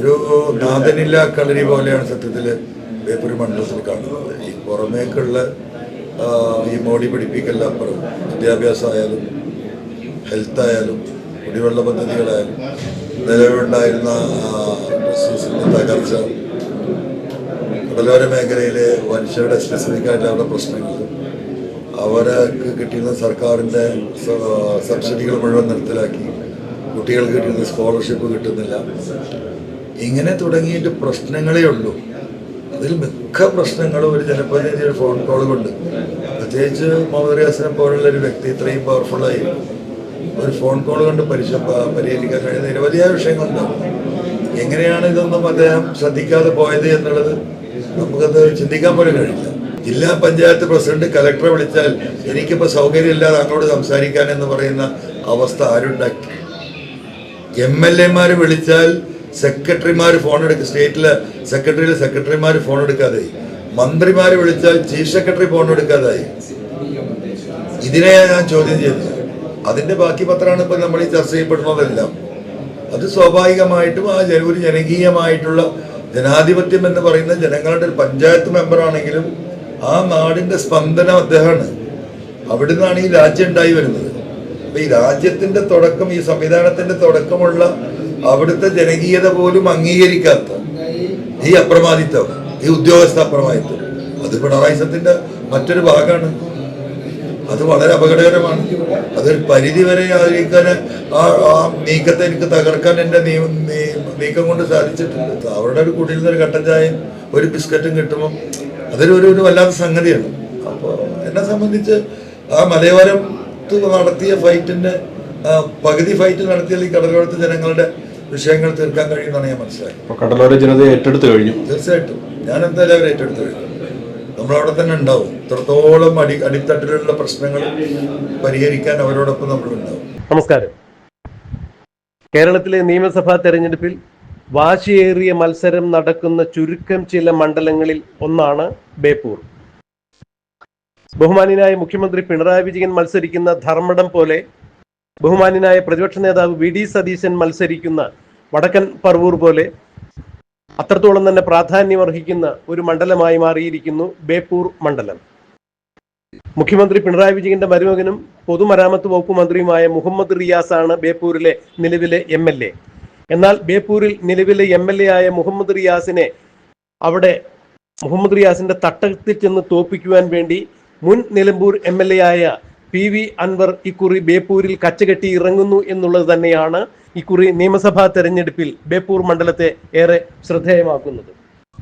ഒരു നാഥനില്ല കളരി പോലെയാണ് സത്യത്തിൽ ബേപ്പൂർ മണ്ഡലത്തിൽ കാണുന്നത്. ഈ പുറമേക്കുള്ള ഈ മോഡി പിടിപ്പിക്കലപ്പുറം വിദ്യാഭ്യാസമായാലും ഹെൽത്തായാലും കുടിവെള്ള പദ്ധതികളായാലും നിലവിലുണ്ടായിരുന്ന റിസോഴ്സിൻ്റെ തകർച്ച, കടലോര മേഖലയിലെ മനുഷ്യരുടെ സ്പെസിഫിക് ആയിട്ട് അവരുടെ പ്രശ്നങ്ങൾ, അവർക്ക് കിട്ടിയിരുന്ന സർക്കാരിൻ്റെ സബ്സിഡികൾ മുഴുവൻ നിർത്തലാക്കി, കുട്ടികൾക്ക് കിട്ടുന്ന സ്കോളർഷിപ്പ് കിട്ടുന്നില്ല, ഇങ്ങനെ തുടങ്ങിയിട്ട് പ്രശ്നങ്ങളേ ഉള്ളൂ. അതിൽ മിക്ക പ്രശ്നങ്ങളും ഒരു ജനപ്രതിനിധിയുടെ ഫോൺ കോൾ കൊണ്ട്, പ്രത്യേകിച്ച് മുഹമ്മദ് റിയാസിനെ പോലുള്ള ഒരു വ്യക്തി ഇത്രയും പവർഫുള്ളായി ഒരു ഫോൺ കോൾ കൊണ്ട് പരിഹരിക്കാൻ കഴിയുന്ന നിരവധിയായ വിഷയങ്ങളുണ്ടാവും. എങ്ങനെയാണ് ഇതൊന്നും അദ്ദേഹം ശ്രദ്ധിക്കാതെ പോയത് എന്നുള്ളത് നമുക്കത് ചിന്തിക്കാൻ പോലും കഴിയില്ല. ജില്ലാ പഞ്ചായത്ത് പ്രസിഡന്റ് കലക്ടറെ വിളിച്ചാൽ എനിക്കിപ്പോൾ സൗകര്യമില്ലാതെ അങ്ങോട്ട് സംസാരിക്കാൻ എന്ന് പറയുന്ന അവസ്ഥ ആരുണ്ടാക്കി? MLA വിളിച്ചാൽ സെക്രട്ടറിമാർ ഫോൺ എടുക്കുക, സ്റ്റേറ്റിലെ സെക്രട്ടറിമാർ ഫോൺ എടുക്കാതായി, മന്ത്രിമാർ വിളിച്ചാൽ ചീഫ് സെക്രട്ടറി ഫോൺ എടുക്കാതായി. ഇതിനെ ഞാൻ ചോദ്യം ചെയ്തത്. അതിന്റെ ബാക്കി പത്രമാണ് ഇപ്പൊ നമ്മൾ ഈ ചർച്ച ചെയ്യപ്പെടുന്നതെല്ലാം. അത് സ്വാഭാവികമായിട്ടും ഒരു ജനകീയമായിട്ടുള്ള ജനാധിപത്യം എന്ന് പറയുന്ന ജനങ്ങളുടെ ഒരു പഞ്ചായത്ത് മെമ്പറാണെങ്കിലും ആ നാടിന്റെ സ്പന്ദനം അദ്ദേഹമാണ്. അവിടുന്നാണ് ഈ രാജ്യം ഉണ്ടായി വരുന്നത്. അപ്പൊ ഈ രാജ്യത്തിന്റെ തുടക്കം, ഈ സംവിധാനത്തിന്റെ തുടക്കമുള്ള അവിടുത്തെ ജനകീയത പോലും അംഗീകരിക്കാത്ത ഈ അപ്രമാദിത്വം, ഈ ഉദ്യോഗസ്ഥ അപ്രമാദിത്വം, അത് പിണറായി സത്തിന്റെ മറ്റൊരു ഭാഗമാണ്. അത് വളരെ അപകടകരമാണ്. അതൊരു പരിധി വരെ ആയിരിക്കാൻ ആ നീക്കത്തെ എനിക്ക് തകർക്കാൻ എൻ്റെ നീക്കം കൊണ്ട് സാധിച്ചിട്ടുണ്ട്. അവരുടെ ഒരു കുടിയിൽ നിന്നൊരു കട്ടൻ ചായയും ഒരു ബിസ്ക്കറ്റും കിട്ടുമ്പോൾ അതൊരു വല്ലാത്ത സംഗതിയാണ്. അപ്പോൾ എന്നെ സംബന്ധിച്ച് ആ മലയോരത്ത് നടത്തിയ ഫൈറ്റിന്റെ പകുതി ഫൈറ്റ് നടത്തിയാൽ ഈ കടലോരത്തെ ജനങ്ങളുടെ വിഷയങ്ങൾ തീർക്കാൻ കഴിയുമെന്നാണ് ഞാൻ മനസ്സിലാക്കി. കടലോര ജനത ഏറ്റെടുത്ത് കഴിഞ്ഞു. തീർച്ചയായിട്ടും ഞാൻ എന്തായാലും അവർ ഏറ്റെടുത്ത് കഴിഞ്ഞു. നമ്മളവിടെ തന്നെ ഉണ്ടാവും. ഇത്രത്തോളം അടിത്തട്ടിലുള്ള പ്രശ്നങ്ങൾ പരിഹരിക്കാൻ അവരോടൊപ്പം നമ്മളുണ്ടാവും. നമസ്കാരം. കേരളത്തിലെ നിയമസഭാ തെരഞ്ഞെടുപ്പിൽ വാശിയേറിയ മത്സരം നടക്കുന്ന ചുരുക്കം ചില മണ്ഡലങ്ങളിൽ ഒന്നാണ് ബേപ്പൂർ. ബഹുമാന്യനായ മുഖ്യമന്ത്രി പിണറായി വിജയൻ മത്സരിക്കുന്ന ധർമ്മടം പോലെ ബഹുമാന്യനായ പ്രതിപക്ഷ നേതാവ് VD സതീശൻ മത്സരിക്കുന്ന വടക്കൻ പറവൂർ പോലെ അത്രത്തോളം തന്നെ പ്രാധാന്യമർഹിക്കുന്ന ഒരു മണ്ഡലമായി മാറിയിരിക്കുന്നു ബേപ്പൂർ മണ്ഡലം. മുഖ്യമന്ത്രി പിണറായി വിജയന്റെ മരുമകനും പൊതുമരാമത്ത് വകുപ്പ് മന്ത്രിയുമായ മുഹമ്മദ് റിയാസ് ആണ് ബേപ്പൂരിലെ നിലവിലെ MLA. എന്നാൽ ബേപ്പൂരിൽ നിലവിലെ MLA ആയ മുഹമ്മദ് റിയാസിനെ അവിടെ മുഹമ്മദ് റിയാസിന്റെ തട്ടത്തിൽ ചെന്ന് തോപ്പിക്കുവാൻ വേണ്ടി മുൻ നിലമ്പൂർ MLA ആയ PV അൻവർ ഇക്കുറി ബേപ്പൂരിൽ കച്ചകെട്ടി ഇറങ്ങുന്നു എന്നുള്ളത് തന്നെയാണ് ഇക്കുറി നിയമസഭാ തെരഞ്ഞെടുപ്പിൽ ബേപ്പൂർ മണ്ഡലത്തെ ഏറെ ശ്രദ്ധേയമാക്കുന്നത്.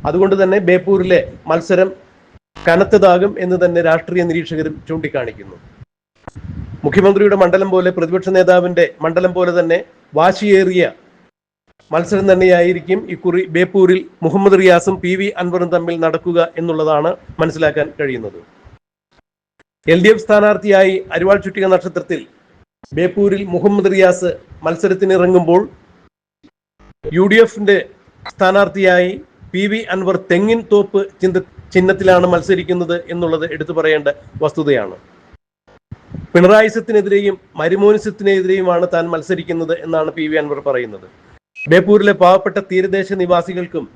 അതുകൊണ്ട് തന്നെ ബേപ്പൂരിലെ മത്സരം കനത്തതാകും എന്ന് തന്നെ രാഷ്ട്രീയ നിരീക്ഷകരും ചൂണ്ടിക്കാണിക്കുന്നു. മുഖ്യമന്ത്രിയുടെ മണ്ഡലം പോലെ പ്രതിപക്ഷ നേതാവിന്റെ മണ്ഡലം പോലെ തന്നെ വാശിയേറിയ മത്സരം തന്നെയായിരിക്കും ഇക്കുറി ബേപ്പൂരിൽ മുഹമ്മദ് റിയാസും PV അൻവറും തമ്മിൽ നടക്കുക എന്നുള്ളതാണ് മനസ്സിലാക്കാൻ കഴിയുന്നത്. LDF സ്ഥാനാർത്ഥിയായി അരിവാൾ ചുറ്റിക നക്ഷത്രത്തിൽ ബേപ്പൂരിൽ മുഹമ്മദ് റിയാസ് മത്സരത്തിനിറങ്ങുമ്പോൾ UDFന്റെ സ്ഥാനാർത്ഥിയായി PV അൻവർ തെങ്ങിൻ തോപ്പ് ചിഹ്നത്തിലാണ് മത്സരിക്കുന്നത് എന്നുള്ളത് എടുത്തു പറയേണ്ട വസ്തുതയാണ്. പിണറായിസത്തിനെതിരെയും മരുമോനിസത്തിനെതിരെയുമാണ് താൻ മത്സരിക്കുന്നത് എന്നാണ് PV അൻവർ പറയുന്നത്. ബേപ്പൂരിലെ പാവപ്പെട്ട തീരദേശ നിവാസികൾക്കും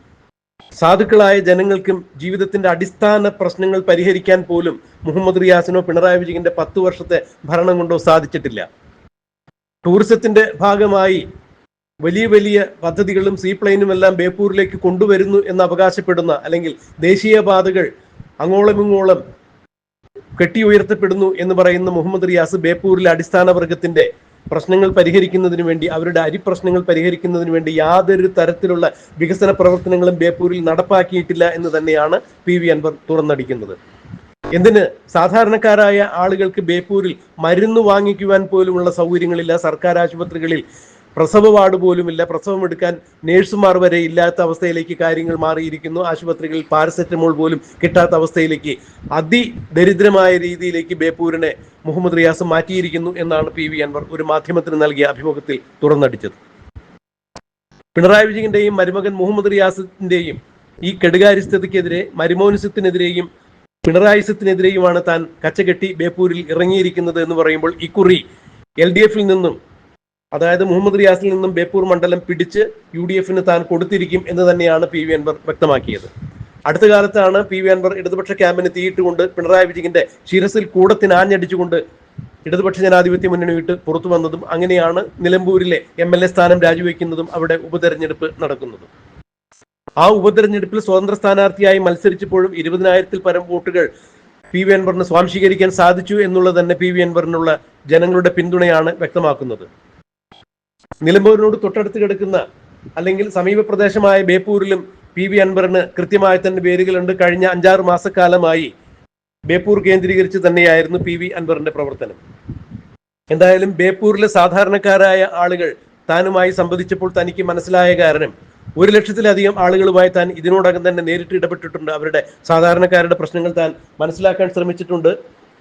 സാധുക്കളായ ജനങ്ങൾക്കും ജീവിതത്തിന്റെ അടിസ്ഥാന പ്രശ്നങ്ങൾ പരിഹരിക്കാൻ പോലും മുഹമ്മദ് റിയാസിനോ പിണറായി വിജയന്റെ 10 വർഷത്തെ ഭരണം കൊണ്ടോ സാധിച്ചിട്ടില്ല. ടൂറിസത്തിന്റെ ഭാഗമായി വലിയ വലിയ പദ്ധതികളും സീപ്ലെയിനും എല്ലാം ബേപ്പൂരിലേക്ക് കൊണ്ടുവരുന്നു എന്ന് അവകാശപ്പെടുന്ന, അല്ലെങ്കിൽ ദേശീയപാതകൾ അങ്ങോളം ഇങ്ങോളം കെട്ടി ഉയർത്തപ്പെടുന്നു എന്ന് പറയുന്ന മുഹമ്മദ് റിയാസ് ബേപ്പൂരിലെ അടിസ്ഥാന വർഗത്തിന്റെ പ്രശ്നങ്ങൾ പരിഹരിക്കുന്നതിന് വേണ്ടി, അവരുടെ അരിപ്രശ്നങ്ങൾ പരിഹരിക്കുന്നതിന് വേണ്ടി യാതൊരു തരത്തിലുള്ള വികസന പ്രവർത്തനങ്ങളും ബേപ്പൂരിൽ നടപ്പാക്കിയിട്ടില്ല എന്ന് തന്നെയാണ് PV അൻവർ തുറന്നടിക്കുന്നത്. എന്തിന് സാധാരണക്കാരായ ആളുകൾക്ക് ബേപ്പൂരിൽ മരുന്ന് വാങ്ങിക്കുവാൻ പോലുമുള്ള സൗകര്യങ്ങളില്ല. സർക്കാർ ആശുപത്രികളിൽ പ്രസവ വാർഡ് പോലുമില്ല. പ്രസവം എടുക്കാൻ നേഴ്സുമാർ വരെ ഇല്ലാത്ത അവസ്ഥയിലേക്ക് കാര്യങ്ങൾ മാറിയിരിക്കുന്നു. ആശുപത്രികളിൽ പാരസെറ്റമോൾ പോലും കിട്ടാത്ത അവസ്ഥയിലേക്ക്, അതിദരിദ്രമായ രീതിയിലേക്ക് ബേപ്പൂരിനെ മുഹമ്മദ് റിയാസ് മാറ്റിയിരിക്കുന്നു എന്നാണ് PV അൻവർ ഒരു മാധ്യമത്തിന് നൽകിയ അഭിമുഖത്തിൽ തുറന്നടിച്ചത്. പിണറായി വിജയന്റെയും മരുമകൻ മുഹമ്മദ് റിയാസിന്റെയും ഈ കെടുകാര്യസ്ഥതയ്ക്കെതിരെ, മരുമോനിസത്തിനെതിരെയും പിണറായിസത്തിനെതിരെയുമാണ് താൻ കച്ചകെട്ടി ബേപ്പൂരിൽ ഇറങ്ങിയിരിക്കുന്നത് എന്ന് പറയുമ്പോൾ ഇക്കുറി LDFിൽ നിന്നും അതായത് മുഹമ്മദ് റിയാസിൽ നിന്നും ബേപ്പൂർ മണ്ഡലം പിടിച്ച് UDF-ന് താൻ കൊടുത്തിരിക്കും എന്ന് തന്നെയാണ് PV അൻവർ വ്യക്തമാക്കിയത്. അടുത്ത കാലത്താണ് PV അൻവർ ഇടതുപക്ഷ ക്യാമ്പിന് തീയിട്ടുകൊണ്ട് പിണറായി വിജയന്റെ ശിരസിൽ കൂടത്തിന് ആഞ്ഞടിച്ചുകൊണ്ട് ഇടതുപക്ഷ ജനാധിപത്യ മുന്നണി വിട്ട് പുറത്തു വന്നതും അങ്ങനെയാണ് നിലമ്പൂരിലെ MLA സ്ഥാനം രാജിവെക്കുന്നതും അവിടെ ഉപതെരഞ്ഞെടുപ്പ് നടക്കുന്നതും. ആ ഉപതെരഞ്ഞെടുപ്പിൽ സ്വതന്ത്ര സ്ഥാനാർത്ഥിയായി മത്സരിച്ചപ്പോഴും 20,000-ൽ പരം വോട്ടുകൾ PV അൻവറിന് സ്വാംശീകരിക്കാൻ സാധിച്ചു എന്നുള്ളത് തന്നെ PV അൻവറിനുള്ള ജനങ്ങളുടെ പിന്തുണയാണ് വ്യക്തമാക്കുന്നത്. നിലമ്പൂരിനോട് തൊട്ടടുത്ത് കിടക്കുന്ന അല്ലെങ്കിൽ സമീപ പ്രദേശമായ ബേപ്പൂരിലും PV അൻവറിന് കൃത്യമായി തന്നെ പേരുകളുണ്ട്. കഴിഞ്ഞ 5-6 മാസക്കാലമായി ബേപ്പൂർ കേന്ദ്രീകരിച്ച് തന്നെയായിരുന്നു PV അൻവറിന്റെ പ്രവർത്തനം. എന്തായാലും ബേപ്പൂരിലെ സാധാരണക്കാരായ ആളുകൾ താനുമായി സംവദിച്ചപ്പോൾ തനിക്ക് മനസ്സിലായ കാരണം 1,00,000-ലധികം ആളുകളുമായി താൻ ഇതിനോടകം തന്നെ നേരിട്ട് ഇടപെട്ടിട്ടുണ്ട്. അവരുടെ സാധാരണക്കാരുടെ പ്രശ്നങ്ങൾ താൻ മനസ്സിലാക്കാൻ ശ്രമിച്ചിട്ടുണ്ട്.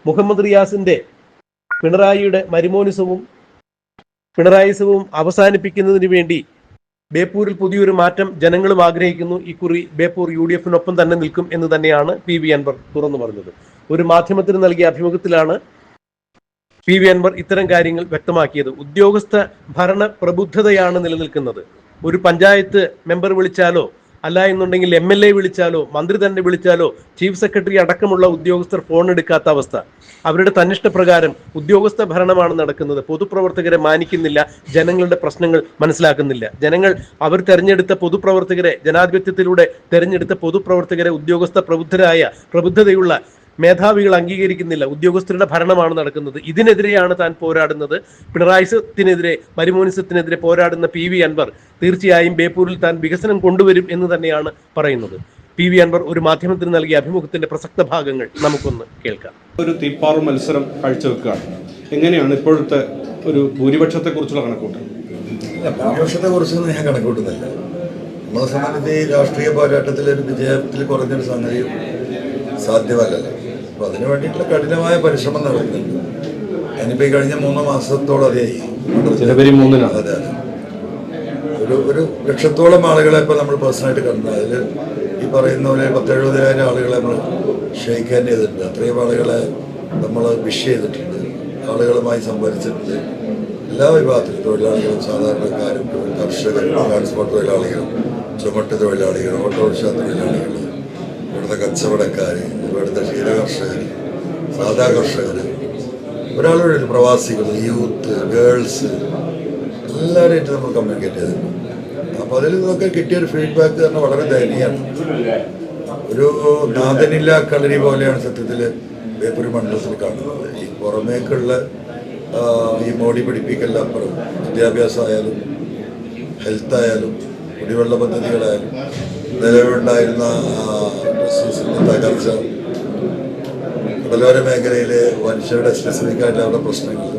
മുഹമ്മദ് റിയാസിന്റെ പിണറായിയുടെ മരുമോനിസവും പിണറായിസവും അവസാനിപ്പിക്കുന്നതിന് വേണ്ടി ബേപ്പൂരിൽ പുതിയൊരു മാറ്റം ജനങ്ങളും ആഗ്രഹിക്കുന്നു. ഇക്കുറി ബേപ്പൂർ UDF-നൊപ്പം തന്നെ നിൽക്കും എന്ന് തന്നെയാണ് PV അൻവർ തുറന്നു പറഞ്ഞത്. ഒരു മാധ്യമത്തിന് നൽകിയ അഭിമുഖത്തിലാണ് PV അൻവർ ഇത്തരം കാര്യങ്ങൾ വ്യക്തമാക്കിയത്. ഉദ്യോഗസ്ഥ ഭരണ പ്രബുദ്ധതയാണ് നിലനിൽക്കുന്നത്. ഒരു പഞ്ചായത്ത് മെമ്പർ വിളിച്ചാലോ അല്ല എന്നുണ്ടെങ്കിൽ MLA വിളിച്ചാലോ മന്ത്രി തന്നെ വിളിച്ചാലോ ചീഫ് സെക്രട്ടറി അടക്കമുള്ള ഉദ്യോഗസ്ഥർ ഫോൺ എടുക്കാത്ത അവസ്ഥ. അവരുടെ തന്നിഷ്ടപ്രകാരം ഉദ്യോഗസ്ഥ ഭരണമാണ് നടക്കുന്നത്. പൊതുപ്രവർത്തകരെ മാനിക്കുന്നില്ല, ജനങ്ങളുടെ പ്രശ്നങ്ങൾ മനസ്സിലാക്കുന്നില്ല. ജനങ്ങൾ അവർ തെരഞ്ഞെടുത്ത പൊതുപ്രവർത്തകരെ, ജനാധിപത്യത്തിലൂടെ തെരഞ്ഞെടുത്ത പൊതുപ്രവർത്തകരെ ഉദ്യോഗസ്ഥ പ്രബുദ്ധതയുള്ള മേധാവികൾ അംഗീകരിക്കുന്നില്ല. ഉദ്യോഗസ്ഥരുടെ ഭരണമാണ് നടക്കുന്നത്. ഇതിനെതിരെയാണ് താൻ പോരാടുന്നത്. പിണറായിസത്തിനെതിരെ, മരുമോനിസത്തിനെതിരെ പോരാടുന്ന PV അൻവർ തീർച്ചയായും ബേപ്പൂരിൽ താൻ വികസനം കൊണ്ടുവരും എന്ന് തന്നെയാണ് പറയുന്നത്. PV അൻവർ ഒരു മാധ്യമത്തിന് നൽകിയ അഭിമുഖത്തിന്റെ പ്രസക്ത ഭാഗങ്ങൾ നമുക്കൊന്ന് കേൾക്കാം. ഒരു തീപ്പാറു മത്സരം കാഴ്ചവെക്കുകയാണ്. എങ്ങനെയാണ് ഇപ്പോഴത്തെ ഒരു ഭൂരിപക്ഷത്തെ കുറിച്ചുള്ള കണക്കൂട്ടൽ? ഭൂരിപക്ഷത്തെ കുറിച്ചൊന്നും ഞാൻ കണക്കൂട്ടുന്നില്ല. നമ്മളെ സംബന്ധിച്ച് ഈ രാഷ്ട്രീയ പോരാട്ടത്തിൽ ഒരു വിജയത്തിൽ കുറഞ്ഞൊരു സംഗതിയും സാധ്യമല്ലല്ലോ. അപ്പോൾ അതിനു വേണ്ടിയിട്ടുള്ള കഠിനമായ പരിശ്രമം നടക്കുന്നുണ്ട്. ഞാനിപ്പോൾ ഈ കഴിഞ്ഞ 3 മാസത്തോളം അതേയായി. ജനുവരി 3-ന് അതെ ഒരു ലക്ഷത്തോളം ആളുകളെ ഇപ്പോൾ നമ്മൾ പേഴ്സണലായിട്ട് കണ്ടു. അതിൽ ഈ പറയുന്ന പോലെ 10,000-70,000 ആളുകളെ നമ്മൾ ഷെയ്ക്ക് ഹാൻഡ് ചെയ്തിട്ടുണ്ട്. അത്രയും ആളുകളെ നമ്മൾ വിഷ് ചെയ്തിട്ടുണ്ട്, ആളുകളുമായി സംവദിച്ചിട്ടുണ്ട്. എല്ലാ വിഭാഗത്തിലും തൊഴിലാളികളും സാധാരണക്കാരും കർഷകരും ട്രാൻസ്പോർട്ട് തൊഴിലാളികളും ചുമട്ട് തൊഴിലാളികൾ ഓട്ടോറിക്ഷ തൊഴിലാളികൾ ഇവിടുത്തെ കച്ചവടക്കാർ ഇവിടുത്തെ ക്ഷീരകർഷകർ സാധാ കർഷകർ ഒരാളുടെ പ്രവാസികൾ യൂത്ത് ഗേൾസ് എല്ലാവരുമായിട്ട് നമ്മൾ കമ്മ്യൂണിക്കേറ്റ് ചെയ്തിട്ടുണ്ട്. അപ്പോൾ അതിൽ നിന്നൊക്കെ കിട്ടിയൊരു ഫീഡ്ബാക്ക് തന്നെ വളരെ ദയനീയമാണ്. ഒരു നാഥനില്ല കളരി പോലെയാണ് സത്യത്തിൽ ബേപ്പൂർ മണ്ഡലത്തിൽ കാണുന്നത്. ഈ പുറമേക്കുള്ള ഈ മോഡി പിടിപ്പിക്കലപ്പുറം വിദ്യാഭ്യാസമായാലും ഹെൽത്തായാലും കുടിവെള്ള പദ്ധതികളായാലും നിലവിലുണ്ടായിരുന്ന തകർച്ച, കടലോര മേഖലയിലെ മനുഷ്യരുടെ സ്പെസിഫിക് ആയിട്ട് അവരുടെ പ്രശ്നങ്ങൾ,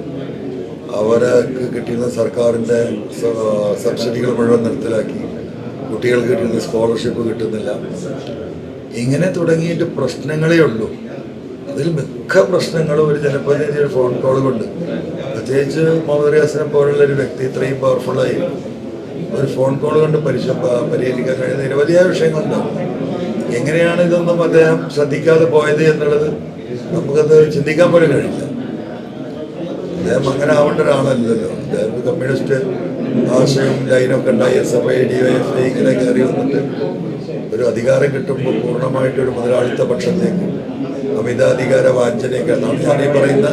അവർക്ക് കിട്ടിയിരുന്ന സർക്കാരിൻ്റെ സബ്സിഡികൾ മുഴുവൻ നിർത്തലാക്കി, കുട്ടികൾക്ക് കിട്ടുന്ന സ്കോളർഷിപ്പ് കിട്ടുന്നില്ല, ഇങ്ങനെ തുടങ്ങിയിട്ട് പ്രശ്നങ്ങളേ ഉള്ളൂ. അതിൽ മിക്ക പ്രശ്നങ്ങളും ഒരു ജനപ്രതിനിധിയുടെ ഫോൺ കോൾ കൊണ്ട്, പ്രത്യേകിച്ച് മുഹമ്മദ് റിയാസിനെ പോലുള്ള ഒരു വ്യക്തി ഇത്രയും പവർഫുള്ളായി ഒരു ഫോൺ കോൾ കൊണ്ട് പരിഹരിക്കാൻ കഴിയുന്ന നിരവധിയായ വിഷയങ്ങളുണ്ടാവും. എങ്ങനെയാണ് ഇതൊന്നും അദ്ദേഹം ശ്രദ്ധിക്കാതെ പോയത് എന്നുള്ളത് നമുക്കത് ചിന്തിക്കാൻ പോലും കഴിയില്ല. അദ്ദേഹം അങ്ങനെ ആവേണ്ട ഒരാളല്ലല്ലോ. അദ്ദേഹം കമ്മ്യൂണിസ്റ്റ് ആശയവും ലൈനൊക്കെ ഉണ്ടായി SFI DYFI ഇങ്ങനെ കയറി വന്നിട്ട് ഒരു അധികാരം കിട്ടുമ്പോൾ പൂർണ്ണമായിട്ടൊരു മുതലാളിത്ത പക്ഷത്തേക്ക് അമിതാധികാര വാഞ്ചനയൊക്കെ എന്നാണ് ഞാനീ പറയുന്ന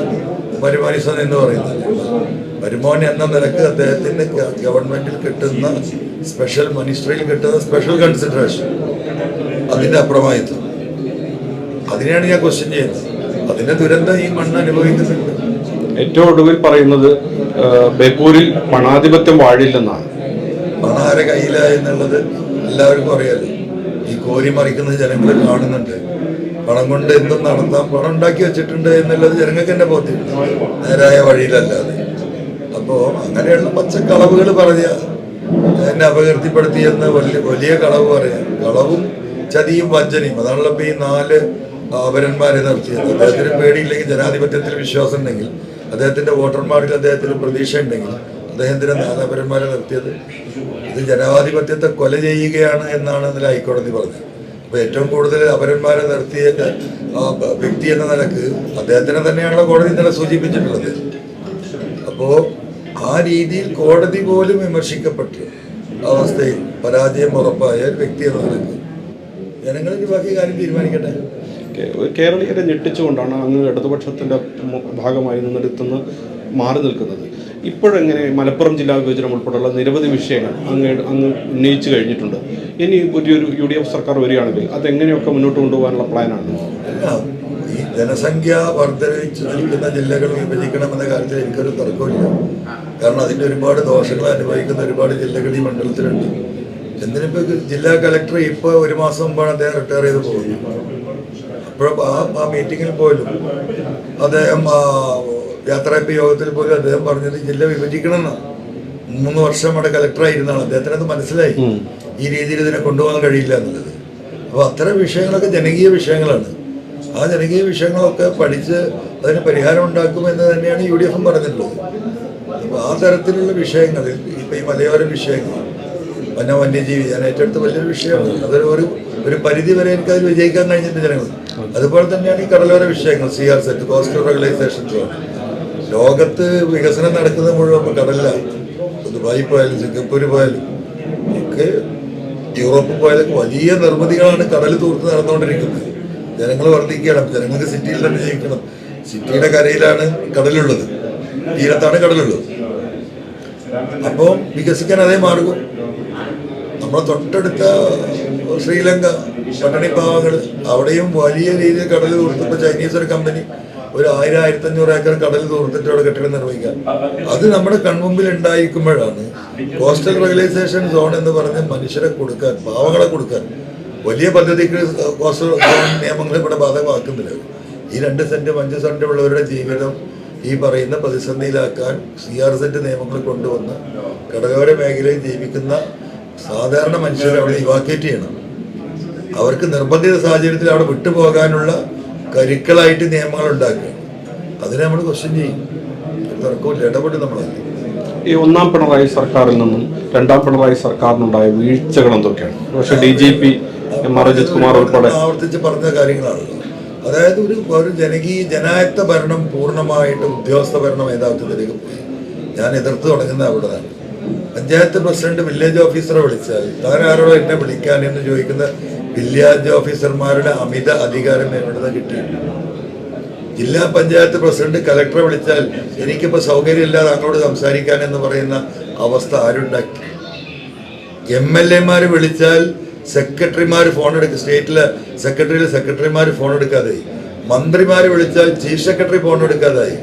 മരുമോനിസം എന്ന് പറയുന്നത്. മരുമോൻ എന്ന നിലക്ക് അദ്ദേഹത്തിന് ഗവൺമെന്റിൽ കിട്ടുന്ന സ്പെഷ്യൽ മിനിസ്ട്രിയിൽ കിട്ടുന്ന സ്പെഷ്യൽ കൺസിഡറേഷൻ, അതിൻ്റെ അപ്രമായിത്വം, അതിനെയാണ് ഞാൻ ക്വസ്റ്റ്യൻ ചെയ്യുന്നത്. അതിന്റെ ദുരന്തം ഈ മണ്ണ് അനുഭവിക്കുന്നുണ്ട്. ഏറ്റവും ഒടുവിൽ പറയുന്നത് ബേപ്പൂരിൽ പണാധിപത്യം വാഴില്ലെന്നാണ്. പണം ആരെ കയ്യില എന്നുള്ളത് എല്ലാവർക്കും അറിയാലോ. ഈ കോരി മറിക്കുന്നത് ജനങ്ങൾ കാണുന്നുണ്ട്. പണം കൊണ്ട് എന്തും നടത്താം, പണം ഉണ്ടാക്കി വെച്ചിട്ടുണ്ട് എന്നുള്ളത് ജനങ്ങൾക്ക് തന്നെ ബോധ്യമുണ്ട്, നേരായ വഴിയിലല്ലാതെ. അപ്പോൾ അങ്ങനെയുള്ള പച്ചക്കളവുകൾ പറഞ്ഞ എന്നെ അപകീർത്തിപ്പെടുത്തിയെന്ന് വലിയ കളവ് പറയാം. കളവും ചതിയും വഞ്ചനയും, അതാണല്ലോ ഇപ്പോൾ ഈ 4 അപരന്മാരെ നിർത്തിയത്. അദ്ദേഹത്തിന് പേടിയില്ലെങ്കിൽ, ജനാധിപത്യത്തിൽ വിശ്വാസം ഉണ്ടെങ്കിൽ, അദ്ദേഹത്തിൻ്റെ വോട്ടർമാരിൽ അദ്ദേഹത്തിന് പ്രതീക്ഷ ഉണ്ടെങ്കിൽ അദ്ദേഹത്തിന് 4 അപരന്മാരെ നിർത്തിയത് ഇത് ജനാധിപത്യത്തെ കൊല ചെയ്യുകയാണ് എന്നാണ് ഇന്നലെ ഹൈക്കോടതി പറഞ്ഞത്. അപ്പോൾ ഏറ്റവും കൂടുതൽ അപരന്മാരെ നിർത്തിയ വ്യക്തി എന്ന നിലക്ക് അദ്ദേഹത്തിനെ തന്നെയാണല്ലോ കോടതി ഇന്നലെ സൂചിപ്പിച്ചിട്ടുള്ളത്. അപ്പോൾ ആ രീതിയിൽ കോടതി പോലും വിമർശിക്കപ്പെട്ട അവസ്ഥയിൽ പരാജയം ഉറപ്പായ ഒരു വ്യക്തി എന്ന നിലയ്ക്ക് ജനങ്ങൾക്ക് ബാക്കി കാര്യം തീരുമാനിക്കട്ടെ. കേരളീയരെ ഞെട്ടിച്ചുകൊണ്ടാണ് അങ്ങ് ഇടതുപക്ഷത്തിൻ്റെ ഭാഗമായി നിന്നെടുത്തുനിന്ന് മാറി നിൽക്കുന്നത്. ഇപ്പോഴെങ്ങനെ മലപ്പുറം ജില്ലാ വിഭജനം ഉൾപ്പെടെയുള്ള നിരവധി വിഷയങ്ങൾ അങ്ങ് ഉന്നയിച്ചു കഴിഞ്ഞിട്ടുണ്ട്. ഇനി പുതിയൊരു UDF സർക്കാർ വരികയാണെങ്കിൽ അതെങ്ങനെയൊക്കെ മുന്നോട്ട് കൊണ്ടുപോകാനുള്ള പ്ലാനാണ്? ഈ ജനസംഖ്യ വർദ്ധിച്ചു നിൽക്കുന്ന ജില്ലകൾ വിഭജിക്കണമെന്ന കാര്യത്തിൽ എനിക്കൊരു തർക്കമില്ല. കാരണം അതിൻ്റെ ഒരുപാട് ദോഷങ്ങൾ അനുഭവിക്കുന്ന ഒരുപാട് ജില്ലകൾ ഈ മണ്ഡലത്തിലുണ്ട്. എന്തിനിപ്പോൾ ജില്ലാ കളക്ടർ ഇപ്പോൾ ഒരു മാസം മുമ്പാണ് അദ്ദേഹം റിട്ടയർ ചെയ്ത് പോകുന്നത്. അപ്പോഴും ആ മീറ്റിങ്ങിൽ പോലും അദ്ദേഹം യാത്രായപ്പ് യോഗത്തിൽ പോലും അദ്ദേഹം പറഞ്ഞത് ജില്ല വിഭജിക്കണമെന്ന്. 3 വർഷം അവിടെ കളക്ടറായിരുന്നാണ്. അദ്ദേഹത്തിന് അത് മനസ്സിലായി ഈ രീതിയിൽ ഇതിനെ കൊണ്ടുപോകാൻ കഴിയില്ല എന്നുള്ളത്. അപ്പോൾ അത്തരം വിഷയങ്ങളൊക്കെ ജനകീയ വിഷയങ്ങളാണ്. ആ ജനകീയ വിഷയങ്ങളൊക്കെ പഠിച്ച് അതിന് പരിഹാരം ഉണ്ടാക്കുമെന്ന് തന്നെയാണ് UDF പറഞ്ഞിട്ടുള്ളത്. അപ്പോൾ ആ തരത്തിലുള്ള വിഷയങ്ങളിൽ ഇപ്പം ഈ മലയോര വിഷയങ്ങൾ വന്യജീവി ഞാൻ ഏറ്റെടുത്ത വലിയൊരു വിഷയമാണ്. അതൊരു ഒരു പരിധി വരെ എനിക്കതിൽ വിജയിക്കാൻ കഴിഞ്ഞിട്ട് ജനങ്ങൾ. അതുപോലെ തന്നെയാണ് ഈ കടലോര വിഷയങ്ങൾ, CRZ കോസ്റ്റൽ റെഗുലൈസേഷൻ. ലോകത്ത് വികസനം നടക്കുന്നത് മുഴുവൻ കടലിലാണ്. ദുബായി പോയാലും സിംഗപ്പൂർ പോയാലും ഒക്കെ യൂറോപ്പിൽ പോയാലൊക്കെ വലിയ നിർമ്മിതികളാണ് കടൽ തൂർത്ത് നടന്നുകൊണ്ടിരിക്കുന്നത്. ജനങ്ങൾ വർദ്ധിക്കണം, ജനങ്ങൾക്ക് സിറ്റിയിൽ തന്നെ ജീവിക്കണം. സിറ്റിയുടെ കരയിലാണ് കടലുള്ളത്, തീരത്താണ് കടലുള്ളത്. അപ്പോൾ വികസിക്കാൻ അതേ മാർഗം. നമ്മളെ തൊട്ടടുത്ത ശ്രീലങ്ക പട്ടണിപ്പാവങ്ങൾ അവിടെയും വലിയ രീതിയിൽ കടൽ തൂർത്തപ്പോൾ ചൈനീസ് ഒരു കമ്പനി ഒരു 1000-1500 ഏക്കർ കടൽ തൂർത്തിട്ട് അവിടെ കെട്ടിടം നിർമ്മിക്കാം. അത് നമ്മുടെ കൺമുമ്പിൽ ഉണ്ടായിരിക്കുമ്പോഴാണ് കോസ്റ്റൽ റെഗുലൈസേഷൻ സോൺ എന്ന് പറഞ്ഞ് മനുഷ്യരെ കൊടുക്കാൻ, പാവങ്ങളെ കൊടുക്കാൻ വലിയ പദ്ധതിക്ക് കോസ്റ്റൽ സോൺ നിയമങ്ങൾ ഇവിടെ ബാധകമാക്കുന്നില്ല. ഈ 2 സെന്റ് 5 സെന്റ് ഉള്ളവരുടെ ജീവിതം ഈ പറയുന്ന പ്രതിസന്ധിയിലാക്കാൻ CRZ നിയമങ്ങൾ കൊണ്ടുവന്ന് കടലോര മേഖലയിൽ ജീവിക്കുന്ന സാധാരണ മനുഷ്യരെ അവിടെ ഇവാക്യുവേറ്റ് ചെയ്യണം. അവർക്ക് നിർബന്ധിത സാഹചര്യത്തിൽ അവിടെ വിട്ടുപോകാനുള്ള കരുക്കളായിട്ട് നിയമങ്ങൾ ഉണ്ടാക്കുക. അതിനെ നമ്മൾ ക്വസ്റ്റ്യൻ ചെയ്യും. തർക്കമില്ല, ഇടപെട്ട് നമ്മളല്ല. ഈ 1ാം പിണറായി സർക്കാരിൽ നിന്നും 2ാം പിണറായി സർക്കാരിനുണ്ടായ വീഴ്ചകൾ എന്തൊക്കെയാണ്? പക്ഷേ DGP MR അജിത് കുമാർ ഉൾപ്പെടെ ആവർത്തിച്ച് പറഞ്ഞ കാര്യങ്ങളാണല്ലോ. അതായത് ഒരു ജനായത്ത ഭരണം പൂർണ്ണമായിട്ട് ഉദ്യോഗസ്ഥ ഭരണം യഥാർത്ഥത്തിലേക്ക് പോയി. ഞാൻ എതിർത്ത് തുടങ്ങുന്ന അവിടെയാണ്. പഞ്ചായത്ത് പ്രസിഡന്റ് വില്ലേജ് ഓഫീസറെ വിളിച്ചാൽ താൻ ആരോടോ എന്നെ വിളിക്കാൻ എന്ന് ചോദിക്കുന്ന വില്ലേജ് ഓഫീസർമാരുടെ അമിത അധികാരം എവിടെ കിട്ടിയിട്ടുണ്ട്. ജില്ലാ പഞ്ചായത്ത് പ്രസിഡന്റ് കലക്ടറെ വിളിച്ചാൽ എനിക്കിപ്പോൾ സൗകര്യമില്ലാതെ അങ്ങോട്ട് സംസാരിക്കാൻ എന്ന് പറയുന്ന അവസ്ഥ ആരുണ്ടാക്കി? MLA വിളിച്ചാൽ സെക്രട്ടറിമാർ ഫോൺ എടുക്കുക, സ്റ്റേറ്റിലെ സെക്രട്ടറിമാർ ഫോൺ എടുക്കാതായി. മന്ത്രിമാർ വിളിച്ചാൽ ചീഫ് സെക്രട്ടറി ഫോൺ എടുക്കാതായി.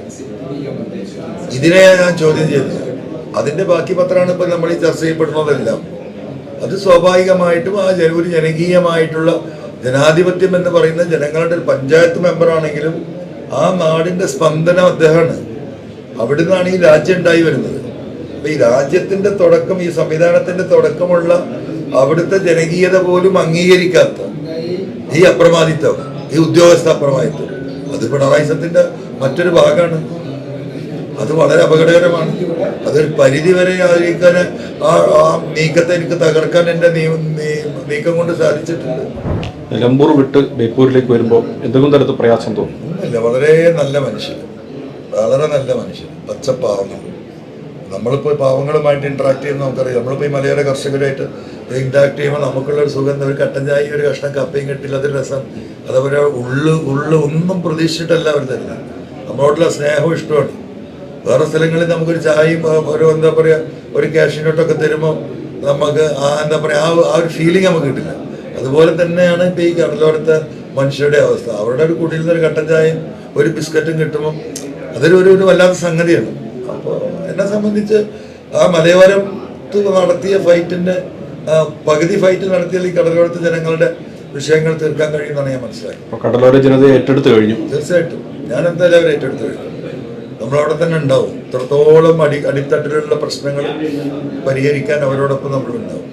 ഇതിനെ ഞാൻ ചോദ്യം ചെയ്തത്. അതിന്റെ ബാക്കി പത്രമാണ് ഇപ്പൊ നമ്മൾ ഈ ചർച്ച ചെയ്യപ്പെടുന്നതെല്ലാം. അത് സ്വാഭാവികമായിട്ടും ഒരു ജനകീയമായിട്ടുള്ള ജനാധിപത്യം എന്ന് പറയുന്ന ജനങ്ങളുടെ ഒരു പഞ്ചായത്ത് മെമ്പറാണെങ്കിലും ആ നാടിന്റെ സ്പന്ദനം അദ്ദേഹമാണ്. അവിടെ നിന്നാണ് ഈ രാജ്യം ഉണ്ടായി വരുന്നത്. അപ്പൊ ഈ രാജ്യത്തിന്റെ തുടക്കം, ഈ സംവിധാനത്തിന്റെ തുടക്കമുള്ള അവിടുത്തെ ജനകീയത പോലും അംഗീകരിക്കാത്ത ഈ അപ്രമാദിത്വം, ഈ ഉദ്യോഗസ്ഥ അപ്രമാദിത്വം, അത് പിണറായിസത്തിന്റെ മറ്റൊരു ഭാഗമാണ്. അത് വളരെ അപകടകരമാണ്. അതൊരു പരിധി വരെ ആയിരിക്കാൻ ആ നീക്കത്തെ എനിക്ക് തകർക്കാൻ എൻ്റെ നീക്കം കൊണ്ട് സാധിച്ചിട്ടുണ്ട്. നിലമ്പൂർ വിട്ട് ബേപ്പൂരിലേക്ക് വരുമ്പോൾ എന്തെങ്കിലും തരത്തിൽ പ്രയാസം തോന്നും? ഒന്നുമില്ല, വളരെ നല്ല മനുഷ്യർ, വളരെ നല്ല മനുഷ്യർ, പച്ചപ്പാവങ്ങൾ. നമ്മളിപ്പോൾ പാവങ്ങളുമായിട്ട് ഇൻട്രാക്ട് ചെയ്യുമ്പോൾ നമുക്കറിയാം. നമ്മളിപ്പോൾ ഈ മലയോര കർഷകരായിട്ട് ഇൻട്രാക്ട് ചെയ്യുമ്പോൾ നമുക്കുള്ളൊരു സുഗന്ധം, ഒരു കട്ടൻ ചായ, ഒരു കഷ്ണം കപ്പയും കിട്ടില്ല, അതൊരു രസം. അതേപോലെ ഉള്ളു ഒന്നും പ്രതീക്ഷിച്ചിട്ടല്ല അവർ തരുന്നത്. നമ്മളോടുള്ള സ്നേഹവും ഇഷ്ടമാണ്. വേറെ സ്ഥലങ്ങളിൽ നമുക്കൊരു ചായയും ഒരു എന്താ പറയുക ഒരു ക്യാഷ് നോട്ടൊക്കെ തരുമ്പോൾ നമുക്ക് എന്താ പറയുക ആ ഒരു ഫീലിംഗ് നമുക്ക് കിട്ടില്ല. അതുപോലെ തന്നെയാണ് ഇപ്പോൾ ഈ കടലോരത്തെ മനുഷ്യരുടെ അവസ്ഥ. അവരുടെ ഒരു കുടിയിൽ നിന്നൊരു കട്ടൻ ചായയും ഒരു ബിസ്ക്കറ്റും കിട്ടുമ്പോൾ അതൊരു വല്ലാത്ത സംഗതിയാണ്. അപ്പോൾ എന്നെ സംബന്ധിച്ച് ആ മലയോരത്ത് നടത്തിയ ഫൈറ്റിൻ്റെ പകുതി ഫൈറ്റ് നടത്തിയാൽ ഈ കടലോരത്തെ ജനങ്ങളുടെ വിഷയങ്ങൾ തീർക്കാൻ കഴിയുമെന്നാണ് ഞാൻ മനസ്സിലാക്കുന്നത്. കടലോര ജനതയെ ഏറ്റെടുത്ത് കഴിഞ്ഞു. തീർച്ചയായിട്ടും ഞാൻ എന്തായാലും അവർ ഏറ്റെടുത്ത് കഴിഞ്ഞു. നമ്മളവിടെ തന്നെ ഉണ്ടാവും. ഇത്രത്തോളം അടിത്തട്ടിലുള്ള പ്രശ്നങ്ങൾ പരിഹരിക്കാൻ അവരോടൊപ്പം നമ്മളുണ്ടാവും.